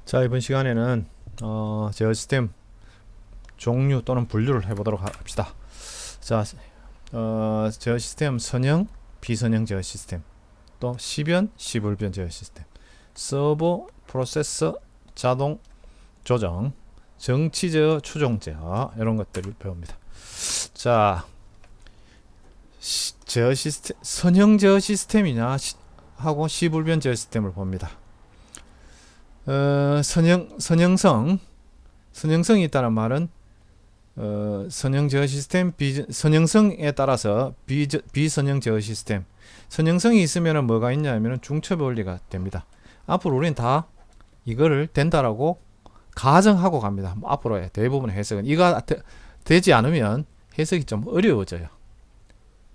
자, 이번 시간에는 제어 시스템 종류 또는 분류를 해보도록 합시다. 자, 제어 시스템 선형, 비선형 제어 시스템, 또 시변, 시불변 제어 시스템, 서버, 프로세서, 자동 조정, 정치 제어, 추종 제어, 이런 것들을 배웁니다. 자, 제어 시스템, 선형 제어 시스템이냐 하고 시불변 제어 시스템을 봅니다. 선형성이 있다는 말은 선형 제어 시스템, 선형성에 따라서 비선형 제어 시스템. 선형성이 있으면 뭐가 있냐면 중첩 원리가 됩니다. 앞으로 우리는 다 이거를 된다라고 가정하고 갑니다. 앞으로의 대부분의 해석은 이가 되지 않으면 해석이 좀 어려워져요.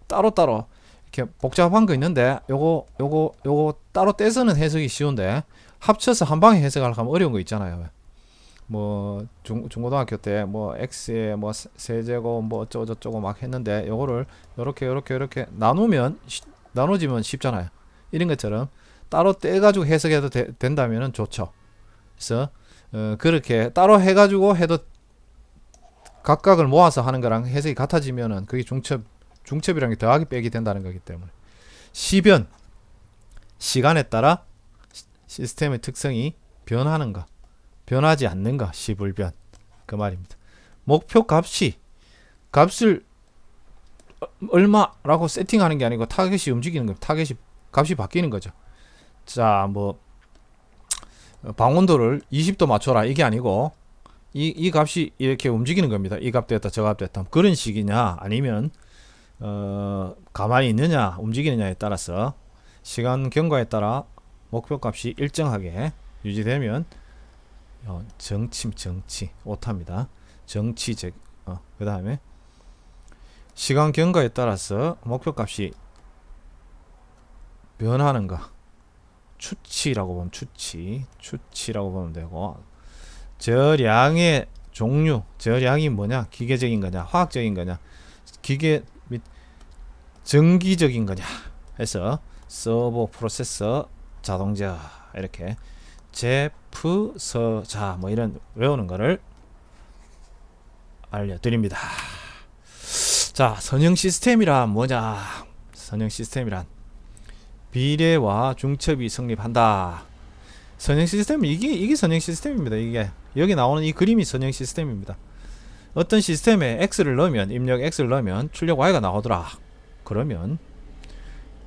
따로따로 이렇게 복잡한 거 있는데 요거 따로 떼서는 해석이 쉬운데 합쳐서 한 방에 해석하려고 하면 어려운 거 있잖아요. 뭐 중고등학교 때 뭐 x에 뭐 세제곱 뭐 어쩌고저쩌고 막 했는데 요거를 요렇게 나눠지면 쉽잖아요. 이런 것처럼 따로 떼가지고 해석해도 된다면은 좋죠. 그래서 그렇게 따로 해가지고 해도 각각을 모아서 하는 거랑 해석이 같아지면은 그게 중첩이라는 게 더하기 빼기 된다는 거기 때문에. 시변, 시간에 따라 시스템의 특성이 변하는가 변하지 않는가, 시불변, 그 말입니다. 목표 값을 얼마라고 세팅하는 게 아니고 타겟이 움직이는 겁니다. 타겟이 값이 바뀌는 거죠. 자, 뭐 방온도를 20도 맞춰라 이게 아니고 이 값이 이렇게 움직이는 겁니다. 이 값 됐다 저 값 됐다 그런 식이냐 아니면 가만히 있느냐 움직이느냐에 따라서 시간 경과에 따라 목표 값이 일정하게 유지되면 정치 오타입니다. 정치적 그 다음에 시간 경과에 따라서 목표 값이 변하는가 추치라고 보면 추치라고 보면 되고, 저량의 종류, 저량이 뭐냐, 기계적인 거냐 화학적인 거냐 기계 및 전기적인 거냐 해서 서버, 프로세서, 자동제어 이렇게 제프서자 뭐 이런 외우는 거를 알려드립니다. 자, 선형 시스템이란 뭐냐? 선형 시스템이란 비례와 중첩이 성립한다. 선형 시스템은 이게 선형 시스템입니다. 이게 여기 나오는 이 그림이 선형 시스템입니다. 어떤 시스템에 x를 넣으면 입력 x를 넣으면 출력 y가 나오더라. 그러면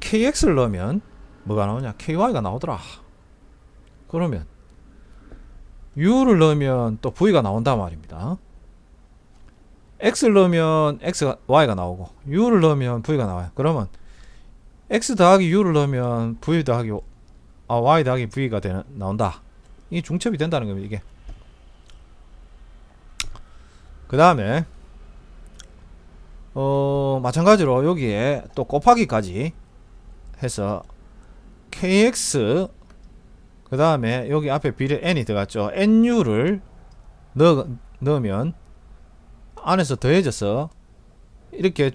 kx를 넣으면 뭐가 나오냐? ky가 나오더라. 그러면 u를 넣으면 또 v가 나온단 말입니다. x를 넣으면 y가 나오고 u를 넣으면 v가 나와요. 그러면 x 더하기 u를 넣으면 v 더하기 y 더하기 v가 나온다. 이게 중첩이 된다는 겁니다. 이게. 그 다음에 마찬가지로 여기에 또 곱하기까지 해서 kx 그 다음에 여기 앞에 비례 n이 들어갔죠. nu를 넣으면 안에서 더해져서 이렇게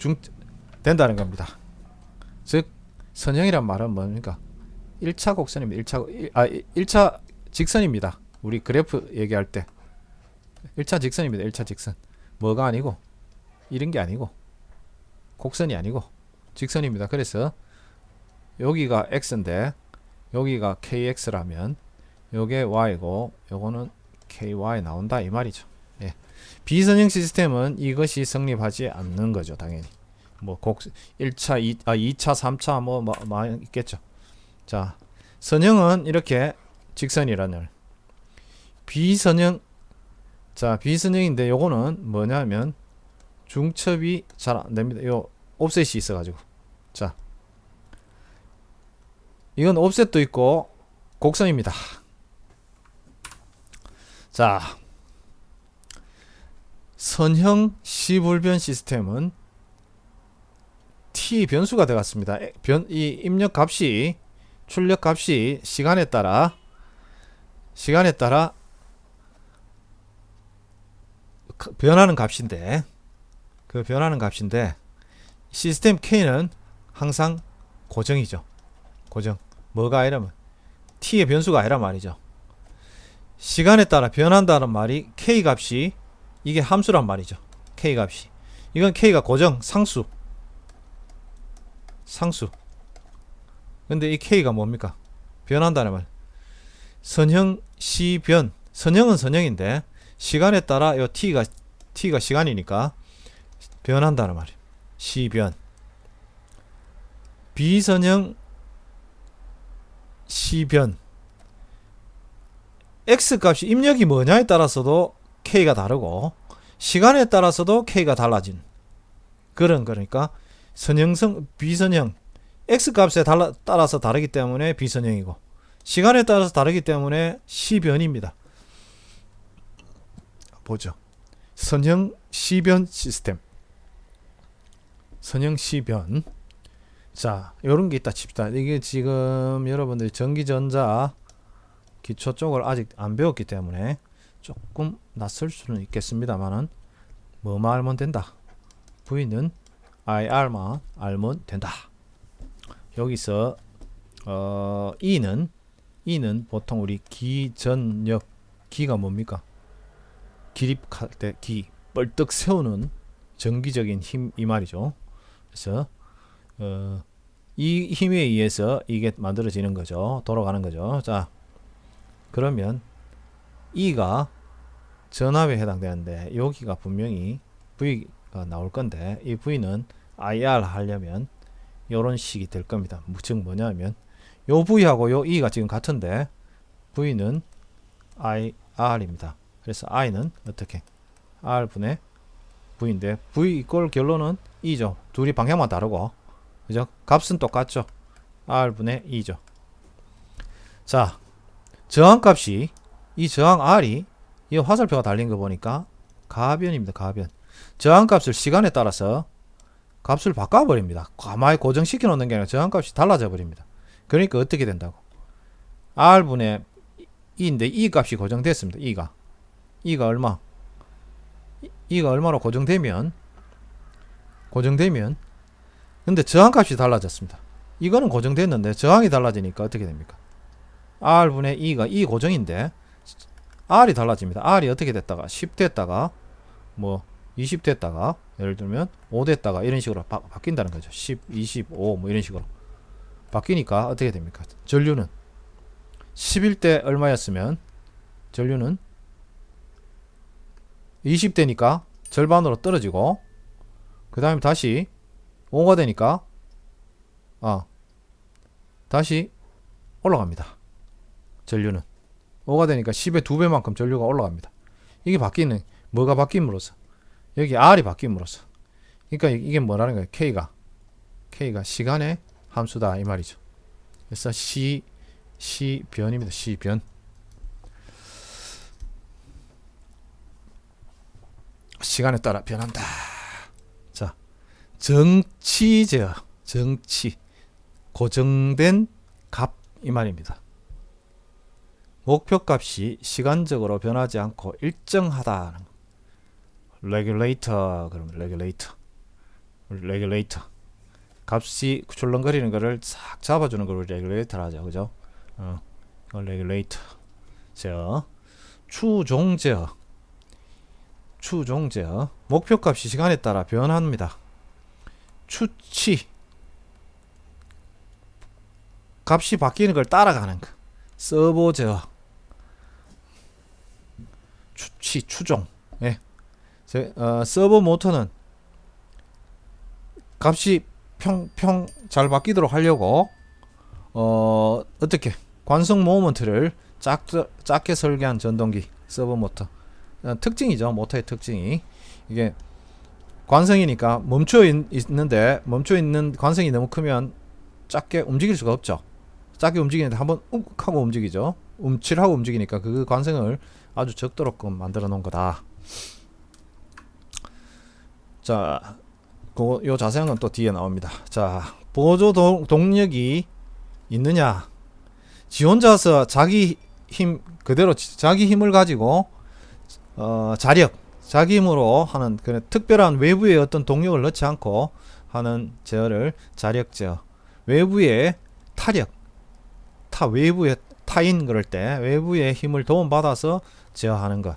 된다는 겁니다. 즉 선형이란 말은 뭡니까? 1차 곡선입니다. 1차 직선입니다. 우리 그래프 얘기할 때 1차 직선입니다. 1차 직선. 뭐가 아니고 이런 게 아니고 곡선이 아니고 직선입니다. 그래서 여기가 x인데 여기가 kx라면 요게 y고 요거는 ky 나온다 이 말이죠. 예. 비선형 시스템은 이것이 성립하지 않는 거죠. 당연히 뭐 1차 2차 3차 뭐 있겠죠. 자, 선형은 이렇게 직선이라는 비선형. 자, 비선형인데 요거는 뭐냐면 중첩이 잘 안됩니다. 요 옵셋이 있어 가지고. 자, 이건 옵셋도 있고 곡선입니다. 자, 선형 시불변 시스템은 t 변수가 되었습니다. 이 입력 값이 출력 값이 시간에 따라 변하는 값인데 그 변하는 값인데 시스템 k는 항상 고정이죠. 고정. 뭐가 아니라면 t의 변수가 아니란 말이죠. 시간에 따라 변한다는 말이 K 값이 이게 함수란 말이죠. K 값이. 이건 K가 고정, 상수. 근데 이 K가 뭡니까? 변한다는 말. 선형, 시변. 선형은 선형인데 시간에 따라 요 T가 시간이니까 변한다는 말이에요. 시변. 비선형, 시변. X 값이 입력이 뭐냐에 따라서도 K가 다르고 시간에 따라서도 K가 달라진 그러니까 선형성, 비선형. X 값에 따라서 다르기 때문에 비선형이고 시간에 따라서 다르기 때문에 시변입니다. 보죠. 선형 시변 시스템. 선형 시변. 자, 요런 게 있다 칩시다. 이게 지금 여러분들이 전기전자 기초 쪽을 아직 안 배웠기 때문에 조금 낯설 수는 있겠습니다만은 뭐만 알면 된다. V는 IR만 알면 된다. 여기서 E는 보통 우리 기전력, 기가 뭡니까? 기립할 때 기, 뻘떡 세우는 전기적인 힘 이 말이죠. 그래서 이 힘에 의해서 이게 만들어지는 거죠. 돌아가는 거죠. 자, 그러면 E가 전압에 해당되는데 여기가 분명히 V가 나올 건데 이 V는 IR 하려면 이런 식이 될 겁니다. 즉 뭐냐면 요 V하고 요 E가 지금 같은데 V는 IR입니다. 그래서 I는 어떻게? R분의 V인데 V 이꼴 결론은 E죠. 둘이 방향만 다르고 그죠? 값은 똑같죠. R분의 E죠. 자, 저항값이 이 저항 R이 이 화살표가 달린 거 보니까 가변입니다. 가변. 저항값을 시간에 따라서 값을 바꿔버립니다. 가만히 고정시켜 놓는 게 아니라 저항값이 달라져 버립니다. 그러니까 어떻게 된다고? R분의 E인데 E 값이 고정됐습니다. E가 얼마? E가 얼마로 고정되면 근데 저항값이 달라졌습니다. 이거는 고정됐는데 저항이 달라지니까 어떻게 됩니까? R분의 E가 E 고정인데 R이 달라집니다. R이 어떻게 됐다가 10 됐다가 뭐 20 됐다가 예를 들면 5 됐다가 이런 식으로 바뀐다는 거죠. 10, 25 뭐 이런 식으로 바뀌니까 어떻게 됩니까? 전류는 11대 얼마였으면 전류는 20대니까 절반으로 떨어지고 그 다음에 다시 5가 되니까 다시 올라갑니다. 전류는 5가 되니까 10의 2배만큼 전류가 올라갑니다. 이게 바뀌는 뭐가 바뀜으로써 여기 R이 바뀜으로써 그러니까 이게 뭐라는 거예요? K가 시간의 함수다 이 말이죠. 그래서 시변입니다. 시변. 시간에 따라 변한다. 자, 정치제어. 정치. 고정된 값 이 말입니다. 목표값이 시간적으로 변하지 않고 일정하다는 거. 레귤레이터. 그러면 레귤레이터. 값이 출렁거리는 거를 싹 잡아주는 걸 레귤레이터라 하죠. 그죠? 레귤레이터. 제어. 추종제어. 목표값이 시간에 따라 변합니다. 추치. 값이 바뀌는 걸 따라가는 거. 서버 제어. 추종. 예. 서버 모터는 값이 평 잘 바뀌도록 하려고 어떻게 관성 모먼트를 작게 설계한 전동기 서버 모터. 특징이죠. 모터의 특징이 이게 관성이니까 멈춰 있는 관성이 너무 크면 작게 움직일 수가 없죠. 작게 움직이는데 한번 하고 움직이죠. 움찔하고 움직이니까 그 관성을 아주 적도록끔 만들어 놓은 거다. 자, 요 자세한 건 또 뒤에 나옵니다. 자, 보조 동력이 있느냐? 지 혼자서 자기 힘 그대로 자기 힘을 가지고 자기 힘으로 하는 그런 특별한 외부의 어떤 동력을 넣지 않고 하는 제어를 자력 제어. 외부의 외부의 타인 그럴 때 외부의 힘을 도움받아서 제어하는 것.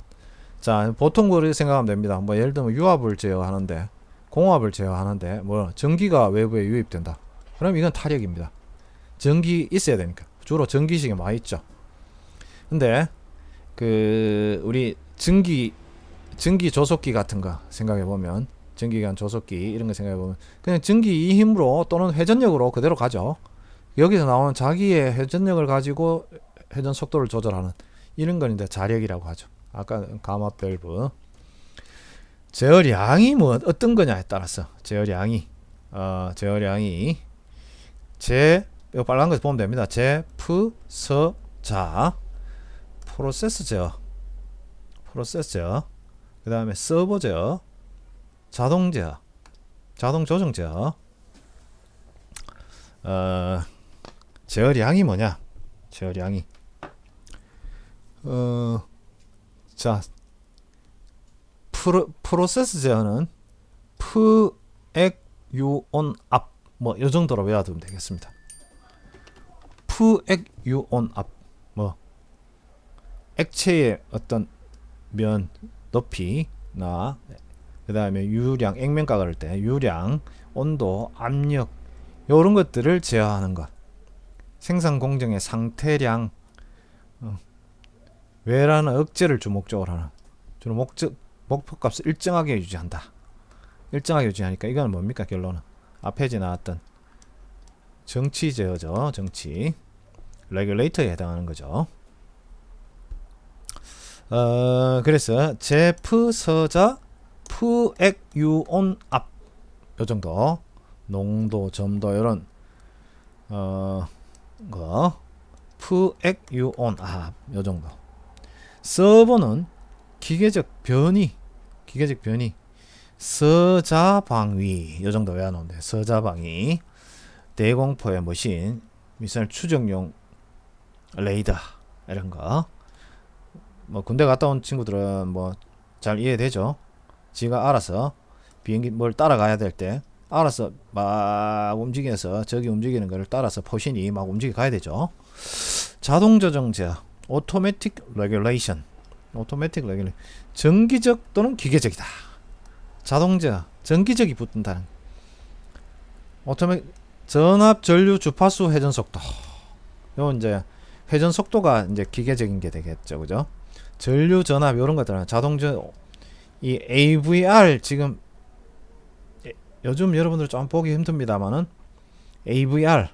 자, 보통 그렇게 생각하면 됩니다. 뭐 예를 들면 유압을 제어하는데, 공압을 제어하는데 뭐 전기가 외부에 유입된다. 그럼 이건 타력입니다. 전기 있어야 되니까. 주로 전기식이 많이 있죠. 근데 그 우리 전기 조속기 같은 거 생각해 보면, 전기관 조속기 이런 거 생각해 보면 그냥 전기 이 힘으로 또는 회전력으로 그대로 가죠. 여기서 나오는 자기의 회전력을 가지고 회전 속도를 조절하는 이런 건 이제 자력이라고 하죠. 아까 가마 밸브. 제어량이 뭐 어떤 거냐에 따라서 제어량이 이거 빨간 거 보면 됩니다. 자 프로세스 제어, 그 다음에 서버 제어, 자동 제어, 자동 조정 제어. 제어량이 뭐냐? 제어량이 자 프로세스 제어는 프액유온압 뭐 이 정도로 외워두면 되겠습니다. 프액유온압 뭐 액체의 어떤 면 높이나 그 다음에 유량, 액면가 그럴 때 유량, 온도, 압력 요런 것들을 제어하는 것. 생산 공정의 상태량, 외라는 억제를 주목적으로 하는, 주로 목표값을 일정하게 유지한다. 일정하게 유지하니까 이건 뭡니까? 결론은 앞에 나왔던 정치 제어죠. 정치 레귤레이터에 해당하는 거죠. 그래서 제프서자 프액유온압 요 정도, 농도, 점도 이런 거 프액유온압 요 정도. 서버는 기계적 변이 서자방위 요 정도 외워놓으면 돼. 서자방위, 대공포의 머신, 미사일 추적용 레이더 이런 거. 뭐 군대 갔다 온 친구들은 뭐 잘 이해되죠. 지가 알아서 비행기 뭘 따라가야 될 때 알아서 막 움직여서 저기 움직이는 거를 따라서 포신이 막 움직여 가야 되죠. 자동 조정 제어, 오토매틱 레귤레이션. 정기적 또는 기계적이다. 자동 제어, 전기적이 붙는다는. 전압 전류 주파수 회전 속도. 요 이제 회전 속도가 이제 기계적인 게 되겠죠. 그죠? 전류 전압 이런 것들은 자동적. 이 AVR 지금 요즘 여러분들 좀 보기 힘듭니다만은 AVR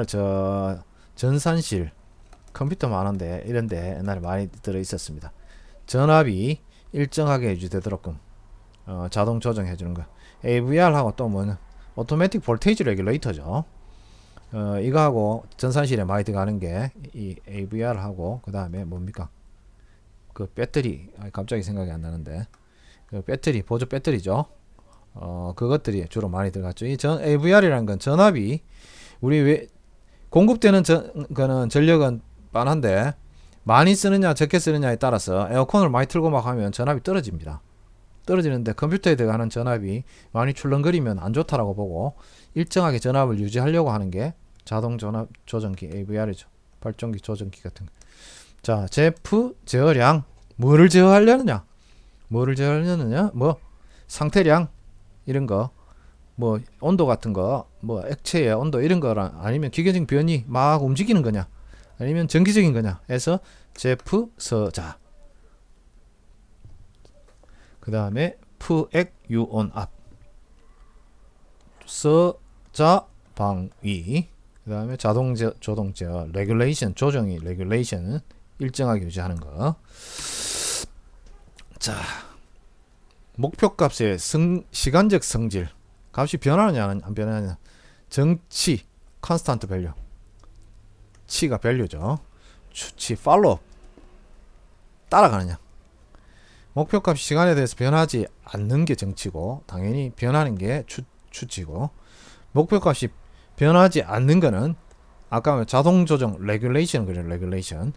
저 전산실 컴퓨터 많은데 이런데 옛날에 많이 들어 있었습니다. 전압이 일정하게 유지되도록끔 자동 조정해 주는 거. AVR하고 또 뭐는 오토매틱 볼테이지 레귤레이터죠. 이거하고 전산실에 많이 들어가는 게 이 AVR하고 그 다음에 뭡니까? 그 배터리, 갑자기 생각이 안 나는데 그 배터리, 보조 배터리죠. 그것들이 주로 많이 들어갔죠. 이 AVR이라는 건 전압이 우리 공급되는 거는 전력은 빤한데 많이 쓰느냐 적게 쓰느냐에 따라서 에어컨을 많이 틀고 막 하면 전압이 떨어집니다. 떨어지는데 컴퓨터에 들어가는 전압이 많이 출렁거리면 안 좋다라고 보고 일정하게 전압을 유지하려고 하는 게 자동 전압 조정기 AVR이죠. 발전기 조정기 같은 거. 자, 제프 제어량. 뭐를 제어하려느냐? 뭐 상태량 이런 거, 뭐 온도 같은 거, 뭐 액체의 온도 이런 거랑 아니면 기계적 변이 막 움직이는 거냐? 아니면 전기적인 거냐? 해서 제프 서자. 그다음에 프액유온압. 서자 방위. 그다음에 자동 제어 레귤레이션 조정이 레귤레이션은 일정하게 유지하는 거. 자, 목표값의 시간적 성질. 값이 변하느냐 안 변하느냐. 정치 컨스탄트 밸류. 치가 밸류죠. 추치 팔로우. 따라가느냐. 목표값 시간에 대해서 변하지 않는 게 정치고 당연히 변하는 게 추치고, 목표값이 변하지 않는 거는 아까 자동 조정 레귤레이션 그래. 레귤레이션.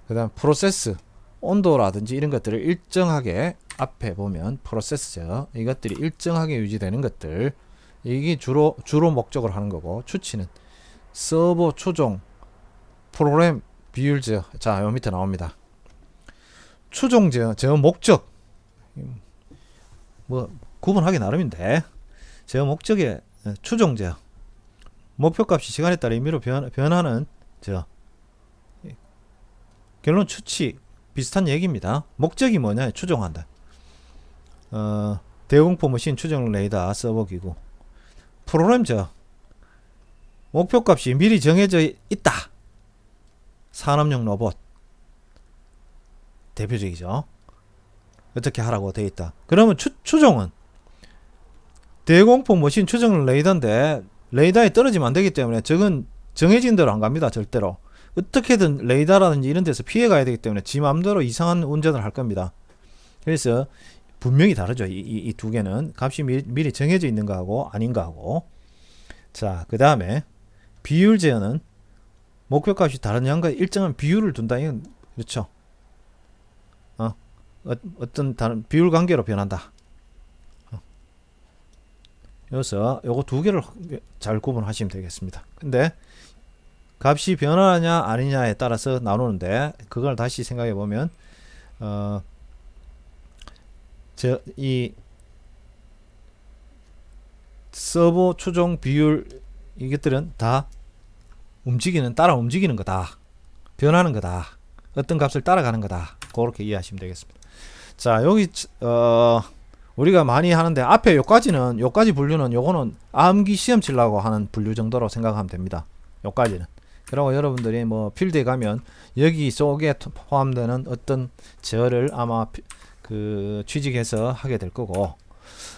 그다음 프로세스 온도라든지 이런 것들을 일정하게 앞에 보면 프로세스죠. 이것들이 일정하게 유지되는 것들, 이게 주로 목적으로 하는 거고, 추치는 서버 추종 비율 제어. 자, 요 밑에 나옵니다. 추종 제어, 제어 목적. 뭐 구분하기 나름인데 제어 목적의 추종 제어. 목표값이 시간에 따라 임의로 변하는 제어. 결론 추치 비슷한 얘기입니다. 목적이 뭐냐? 추종한다. 대공포 머신 추정 레이더 서버 기구. 프로그램 제어. 목표값이 미리 정해져 있다. 산업용 로봇. 대표적이죠. 어떻게 하라고 되어 있다. 그러면 추종은 대공포 머신 추정 레이더인데 레이더에 떨어지면 안 되기 때문에 저건 정해진 대로 안 갑니다. 절대로. 어떻게든 레이더라든지 이런 데서 피해 가야 되기 때문에 지 맘대로 이상한 운전을 할 겁니다. 그래서 분명히 다르죠. 이 두 개는 값이 미리 정해져 있는 거하고 아닌 거하고. 자, 그 다음에 비율 제어는 목표값이 다른 양과 일정한 비율을 둔다. 이건 그렇죠. 어떤 다른 비율 관계로 변한다. 여기서 요거 두 개를 잘 구분하시면 되겠습니다. 근데 값이 변하냐 아니냐에 따라서 나누는데 그걸 다시 생각해 보면 이 서버 추종 비율 이것들은 다 따라 움직이는 거다. 변하는 거다. 어떤 값을 따라가는 거다. 그렇게 이해하시면 되겠습니다. 자, 여기 우리가 많이 하는데 앞에 요까지 분류는 요거는 암기 시험 치려고 하는 분류 정도로 생각하면 됩니다. 요까지는. 그리고 여러분들이 뭐 필드에 가면 여기 속에 포함되는 어떤 제어를 아마 취직해서 하게 될 거고,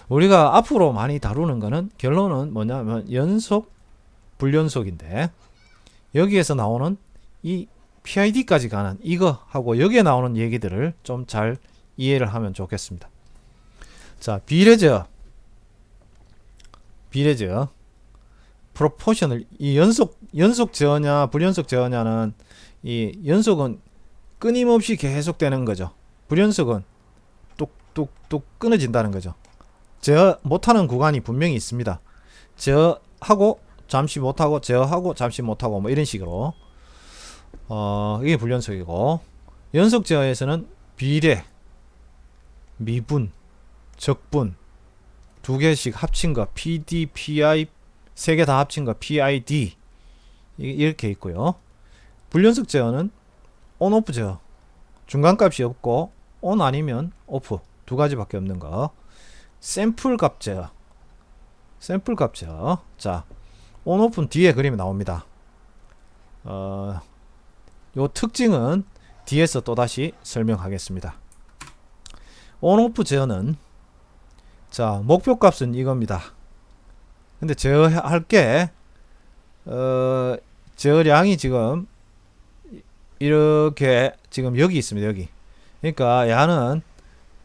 우리가 앞으로 많이 다루는 거는 결론은 뭐냐면 연속 불연속인데 여기에서 나오는 이 PID까지 가는 이거 하고 여기에 나오는 얘기들을 좀 잘 이해를 하면 좋겠습니다. 자, 비례제어 프로포셔널. 이 연속 제어냐 불연속 제어냐는 이 연속은 끊임없이 계속되는 거죠. 불연속은 뚝뚝뚝 끊어진다는 거죠. 제어 못하는 구간이 분명히 있습니다. 제어하고 잠시 못하고 제어하고 잠시 못하고 뭐 이런 식으로 이게 불연속이고, 연속 제어에서는 비례, 미분, 적분 두 개씩 합친 거 PD, PI 세 개 다 합친 거 PID 이렇게 있고요. 불연속 제어는 on off 제어, 중간값이 없고 on 아니면 off 두 가지밖에 없는 거. 샘플값 제어. 자, on off는 뒤에 그림이 나옵니다. 요 특징은 뒤에서 또다시 설명하겠습니다. on off 제어는 자, 목표값은 이겁니다. 근데 제어할 게 제어량이 지금 이렇게 지금 여기 있습니다. 여기. 그러니까 얘는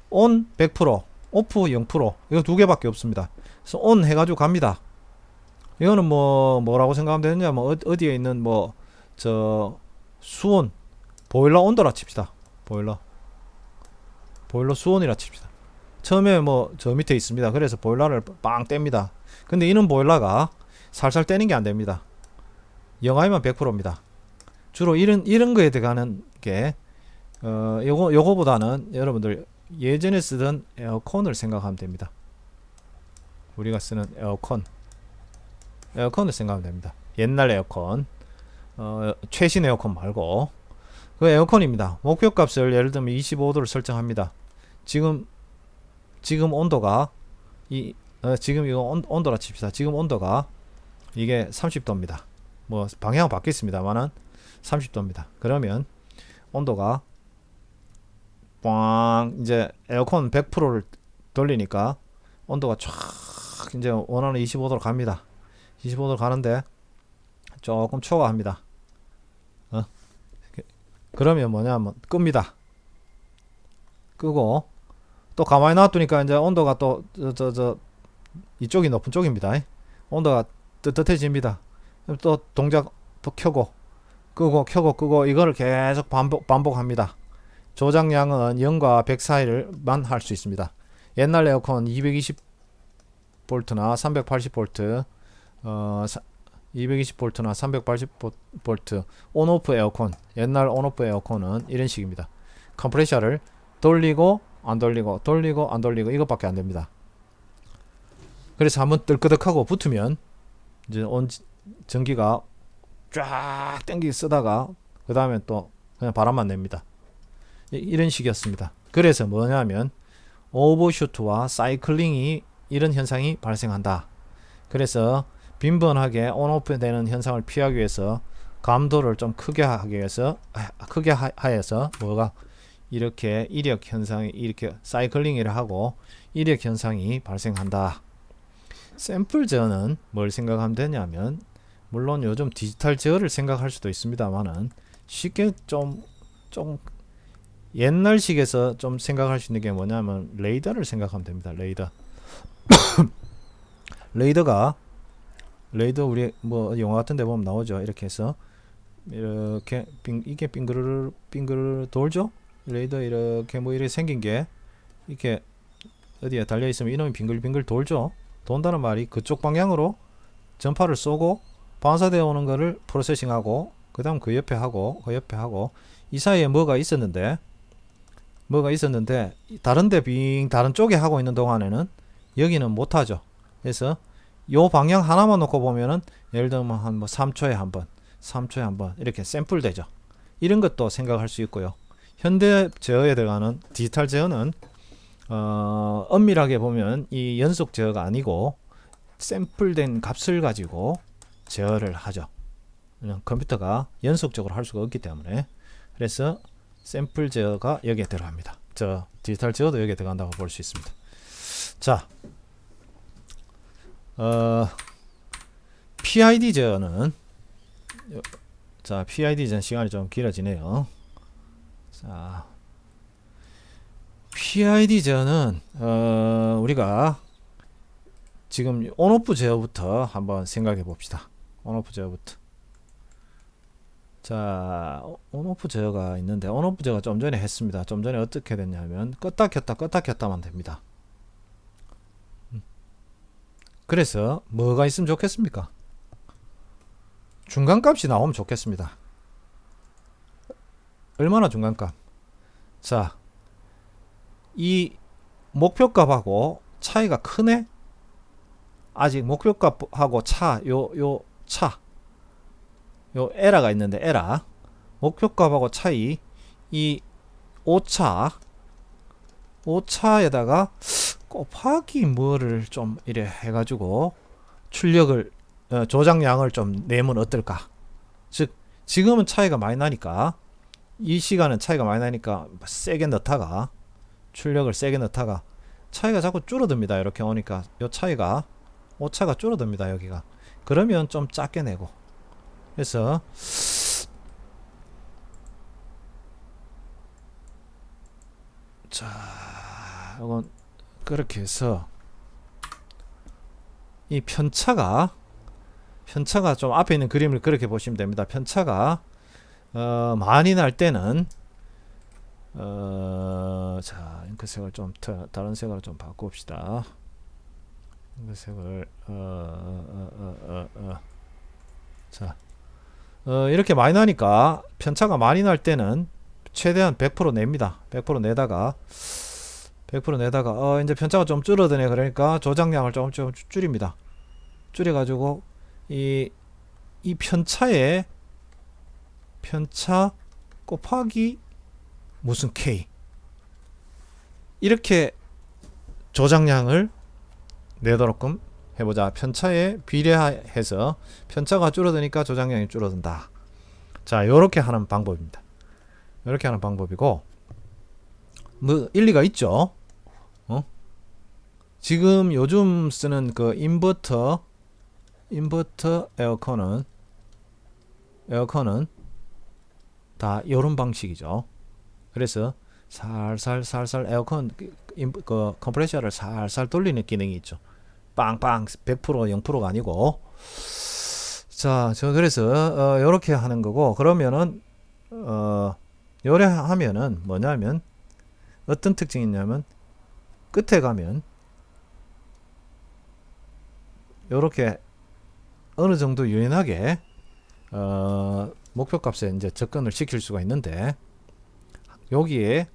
on 100%, off 0%, 이거 두 개밖에 없습니다. 그래서 on 해가지고 갑니다. 이거는 뭐라고 생각하면 되느냐, 어디에 있는 수온, 보일러 온도라 칩시다. 보일러 수온이라 칩시다. 처음에 저 밑에 있습니다. 그래서 보일러를 빵 뗍니다. 근데 이는 보일러가 살살 떼는 게 안 됩니다. 영하이면 100%입니다. 주로 이런 거에 들어가는 게 요거보다는 여러분들 예전에 쓰던 에어컨을 생각하면 됩니다. 우리가 쓰는 에어컨을 생각하면 됩니다. 옛날 에어컨, 최신 에어컨 말고 그 에어컨입니다. 목표값을 예를 들면 25도를 설정합니다. 지금 온도가 지금 이거 온도라 칩시다. 지금 온도가 이게 30도입니다. 방향은 바뀌었습니다만은 30도입니다. 그러면 온도가 이제 에어컨 100%를 돌리니까 온도가 쫙 이제 원하는 25도로 갑니다. 25도로 가는데 조금 초과합니다. 그러면 뭐냐면 끕니다. 끄고 또 가만히 놔두니까 이제 온도가 또 이쪽이 높은 쪽입니다. 온도가 뜨뜻해집니다. 또 동작 또 켜고 끄고 이거를 계속 반복합니다. 조작량은 0과 100 사이를만 할 수 있습니다. 옛날 에어컨 220V나 380V 220V나 380V 온오프 에어컨, 옛날 온오프 에어컨은 이런 식입니다. 컴프레셔를 돌리고 안 돌리고 돌리고 안 돌리고 이것밖에 안 됩니다. 그래서 한번 뜰끄덕하고 붙으면 이제 전기가 쫙 땡기 쓰다가 그 다음에 또 그냥 바람만 냅니다. 이런 식이었습니다. 그래서 뭐냐면 오버슈트와 사이클링이 이런 현상이 발생한다. 그래서 빈번하게 온오프 되는 현상을 피하기 위해서 감도를 좀 크게 하기 위해서 하여서 뭐가 이렇게 이력 현상이 이렇게 사이클링을 하고 이력 현상이 발생한다. 샘플 제어는 뭘 생각하면 되냐면 물론 요즘 디지털 제어를 생각할 수도 있습니다만은 쉽게 좀 옛날식에서 좀 생각할 수 있는 게 뭐냐면 레이더를 생각하면 됩니다. 레이더 우리 뭐 영화 같은 데 보면 나오죠. 이렇게 해서 이렇게 이게 빙그르 돌죠. 레이더 이렇게 뭐 이렇게 생긴 게 이렇게 어디에 달려 있으면 이놈이 빙글빙글 돌죠. 돈다는 말이 그쪽 방향으로 전파를 쏘고 반사되어 오는 거를 프로세싱하고 그 다음 그 옆에 하고 이 사이에 뭐가 있었는데 다른데 다른 쪽에 하고 있는 동안에는 여기는 못하죠. 그래서 요 방향 하나만 놓고 보면은 예를 들면 한 뭐 3초에 한번 이렇게 샘플 되죠. 이런 것도 생각할 수 있고요. 현대 제어에 들어가는 디지털 제어는 엄밀하게 보면 이 연속 제어가 아니고 샘플된 값을 가지고 제어를 하죠. 그냥 컴퓨터가 연속적으로 할 수가 없기 때문에. 그래서 샘플 제어가 여기에 들어갑니다. 디지털 제어도 여기에 들어간다고 볼 수 있습니다. 자, PID 제어는 PID 제어 시간이 좀 길어지네요. 자, PID 제어는 우리가 지금 온오프 제어부터 한번 생각해 봅시다. 온오프 제어부터. 자, 온오프 제어가 있는데 온오프 제어가 좀 전에 했습니다. 좀 전에 어떻게 됐냐면 껐다 켰다만 됩니다. 그래서 뭐가 있으면 좋겠습니까? 중간값이 나오면 좋겠습니다. 얼마나 중간값? 자, 이 목표값하고 차이가 크네? 아직 목표값하고 요 에러가 있는데 에러 목표값하고 차이 이 오차에다가 곱하기 뭐를 좀 이래 해가지고 출력을 조작량을 좀 내면 어떨까? 즉 지금은 차이가 많이 나니까 이 시간은 차이가 많이 나니까 세게 넣다가 출력을 세게 넣다가 차이가 자꾸 줄어듭니다. 이렇게 오니까 요 차이가 오차가 줄어듭니다. 여기가. 그러면 좀 작게 내고. 그래서 자, 이건 그렇게 해서 이 편차가 좀 앞에 있는 그림을 그렇게 보시면 됩니다. 편차가 많이 날 때는 자, 잉크색을 좀 다른 색으로 좀 바꿉시다. 잉크색을 자, 이렇게 많이 나니까 편차가 많이 날 때는 최대한 100% 냅니다. 100% 내다가 이제 편차가 좀 줄어드네. 그러니까 조작량을 좀 줄입니다. 줄여가지고 이 편차 곱하기 무슨 K 이렇게 조작량을 내도록끔 해보자. 편차에 비례해서 편차가 줄어드니까 조작량이 줄어든다. 자, 요렇게 하는 방법입니다. 요렇게 하는 방법이고 뭐 일리가 있죠. 지금 요즘 쓰는 그 인버터 에어컨은 다 요런 방식이죠. 그래서 살살 에어컨 그 컴프레셔를 살살 돌리는 기능이 있죠. 빵빵 100% 0%가 아니고. 자, 그래서 요렇게 하는 거고, 그러면은 요래 하면은 뭐냐면 어떤 특징이 있냐면 끝에 가면 요렇게 어느 정도 유연하게 목표값에 이제 접근을 시킬 수가 있는데, 여기에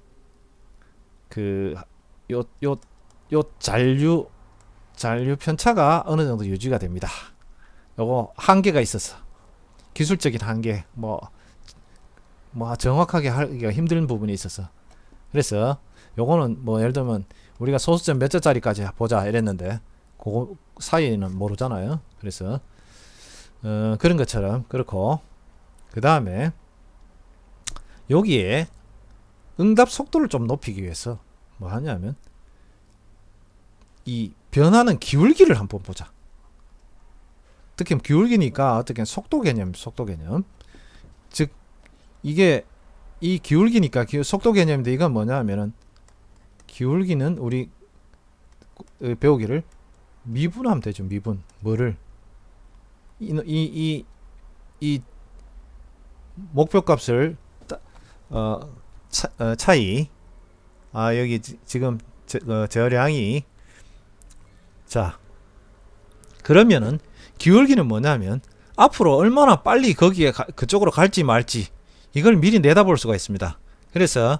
요 잔류 편차가 어느 정도 유지가 됩니다. 요거 한계가 있어서, 기술적인 한계, 뭐 정확하게 하기가 힘든 부분이 있어서, 그래서 요거는 뭐 예를 들면 우리가 소수점 몇 자짜리까지 보자 이랬는데 그거 사이는 모르잖아요. 그래서 그런 것처럼 그렇고, 그 다음에 여기에 응답 속도를 좀 높이기 위해서 뭐 하냐면 이 변하는 기울기를 한번 보자. 특히 기울기니까 어떻게 속도 개념, 즉 이게 이 기울기니까 속도 개념인데, 이건 뭐냐면은 기울기는 우리 배우기를 미분하면 되죠. 미분. 뭐를 이 목표값을 차이, 여기 지금 저량이, 자 그러면은 기울기는 뭐냐면 앞으로 얼마나 빨리 거기에 그쪽으로 갈지 말지 이걸 미리 내다볼 수가 있습니다. 그래서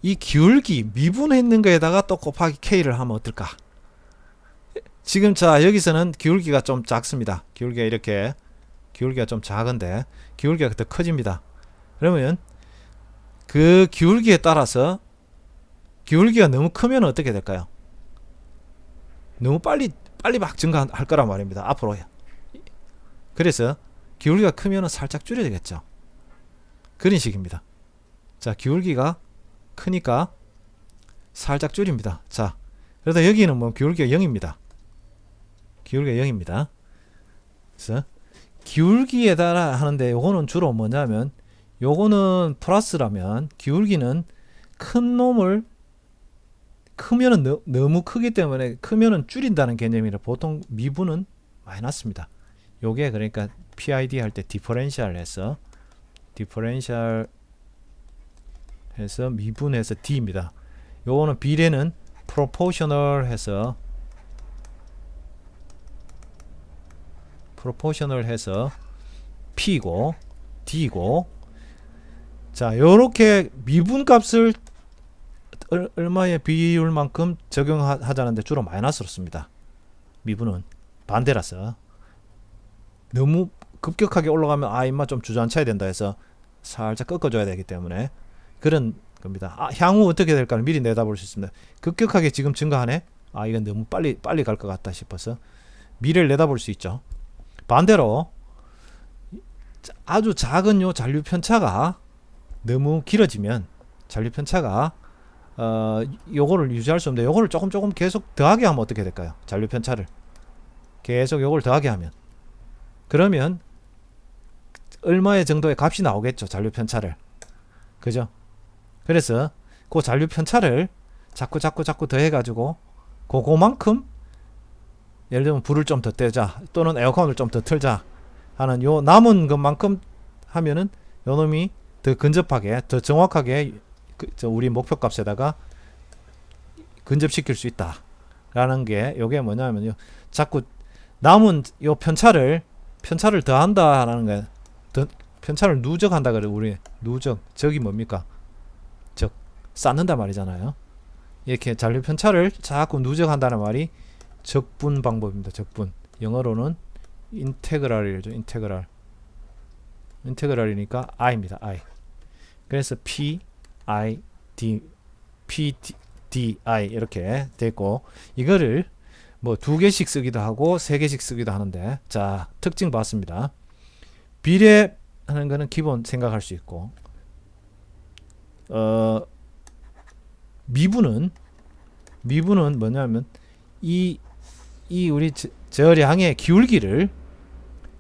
이 기울기 미분했는 거에다가 또 곱하기 K를 하면 어떨까? 지금 자 여기서는 기울기가 좀 작습니다. 기울기가 좀 작은데 기울기가 더 커집니다. 그러면 그 기울기에 따라서 기울기가 너무 크면 어떻게 될까요? 너무 빨리 막 증가할 거란 말입니다. 앞으로. 그래서 기울기가 크면 살짝 줄여야겠죠. 그런 식입니다. 자, 기울기가 크니까 살짝 줄입니다. 자, 그래서 여기는 뭐 기울기가 0입니다. 기울기가 0입니다. 그래서 기울기에 따라 하는데, 요거는 주로 뭐냐면 요거는 플러스라면, 기울기는 큰 놈을 크면은 너무 크기 때문에 크면은 줄인다는 개념이라 보통 미분은 마이너스입니다. 요게 그러니까 PID 할 때 디퍼렌셜 해서 미분해서 D입니다. 요거는 비례는 proportional 해서 P고 D고, 자 요렇게 미분값을 얼마의 비율만큼 적용하자는데 주로 마이너스로 씁니다. 미분은 반대라서 너무 급격하게 올라가면 임마 좀 주저앉혀야 된다 해서 살짝 꺾어줘야 되기 때문에 그런 겁니다. 향후 어떻게 될까를 미리 내다볼 수 있습니다. 급격하게 지금 증가하네. 이건 너무 빨리 갈 것 같다 싶어서 미래를 내다볼 수 있죠. 반대로 아주 작은 요 잔류 편차가 너무 길어지면 잔류 편차가 요거를 유지할 수 없는데, 요거를 조금 계속 더하게 하면 어떻게 될까요? 잔류 편차를 계속 요걸 더하게 하면, 그러면 얼마의 정도의 값이 나오겠죠. 잔류 편차를. 그죠? 그래서 그 잔류 편차를 자꾸 더해 가지고 그거만큼, 예를 들면 불을 좀 더 떼자 또는 에어컨을 좀 더 틀자 하는 요 남은 것만큼 하면은 요 놈이 더 근접하게, 더 정확하게 우리 목표값에다가 근접시킬 수 있다 라는 게, 요게 뭐냐면요, 자꾸 남은 요 편차를 더한다라는 거예요. 편차를 누적한다 그래. 우리 적이 뭡니까? 쌓는다 말이잖아요. 이렇게 잔류 편차를 자꾸 누적한다는 말이 적분 방법입니다. 적분. 영어로는 인테그랄이죠. 인테그랄이니까 i입니다. i. 그래서 p d i 이렇게 됐고, 이거를 뭐 2개씩 쓰기도 하고 3개씩 쓰기도 하는데, 자 특징 봤습니다. 비례하는 거는 기본 생각할 수 있고, 미분은 뭐냐면 이 우리 저량의 기울기를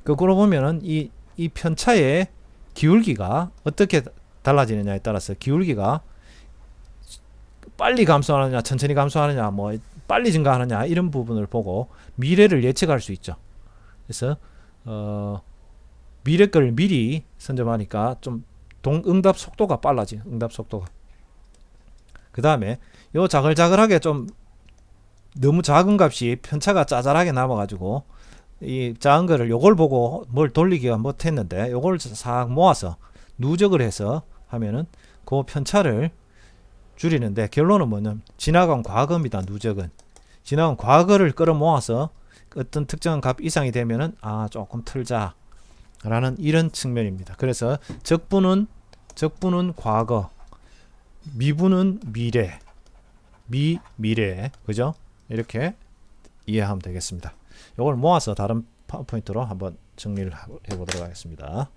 거꾸로 보면은 이 편차의 기울기가 어떻게 달라지느냐에 따라서 기울기가 빨리 감소하느냐 천천히 감소하느냐 뭐 빨리 증가하느냐 이런 부분을 보고 미래를 예측할 수 있죠. 그래서 미래 걸 미리 선점하니까 좀 응답 속도가 빨라지. 응답 속도가. 그 다음에 요 자글자글하게 좀 너무 작은 값이 편차가 짜잘하게 남아가지고 이 작은 거를 요걸 보고 뭘 돌리기가 못했는데 요걸 싹 모아서 누적을 해서 하면은 그 편차를 줄이는데, 결론은 뭐냐면 지나간 과거입니다. 누적은 지나간 과거를 끌어모아서 어떤 특정한 값 이상이 되면은 조금 틀자 라는 이런 측면입니다. 그래서 적분은 과거, 미분은 미래, 미래, 그죠? 이렇게 이해하면 되겠습니다. 이걸 모아서 다른 파워포인트로 한번 정리를 해보도록 하겠습니다.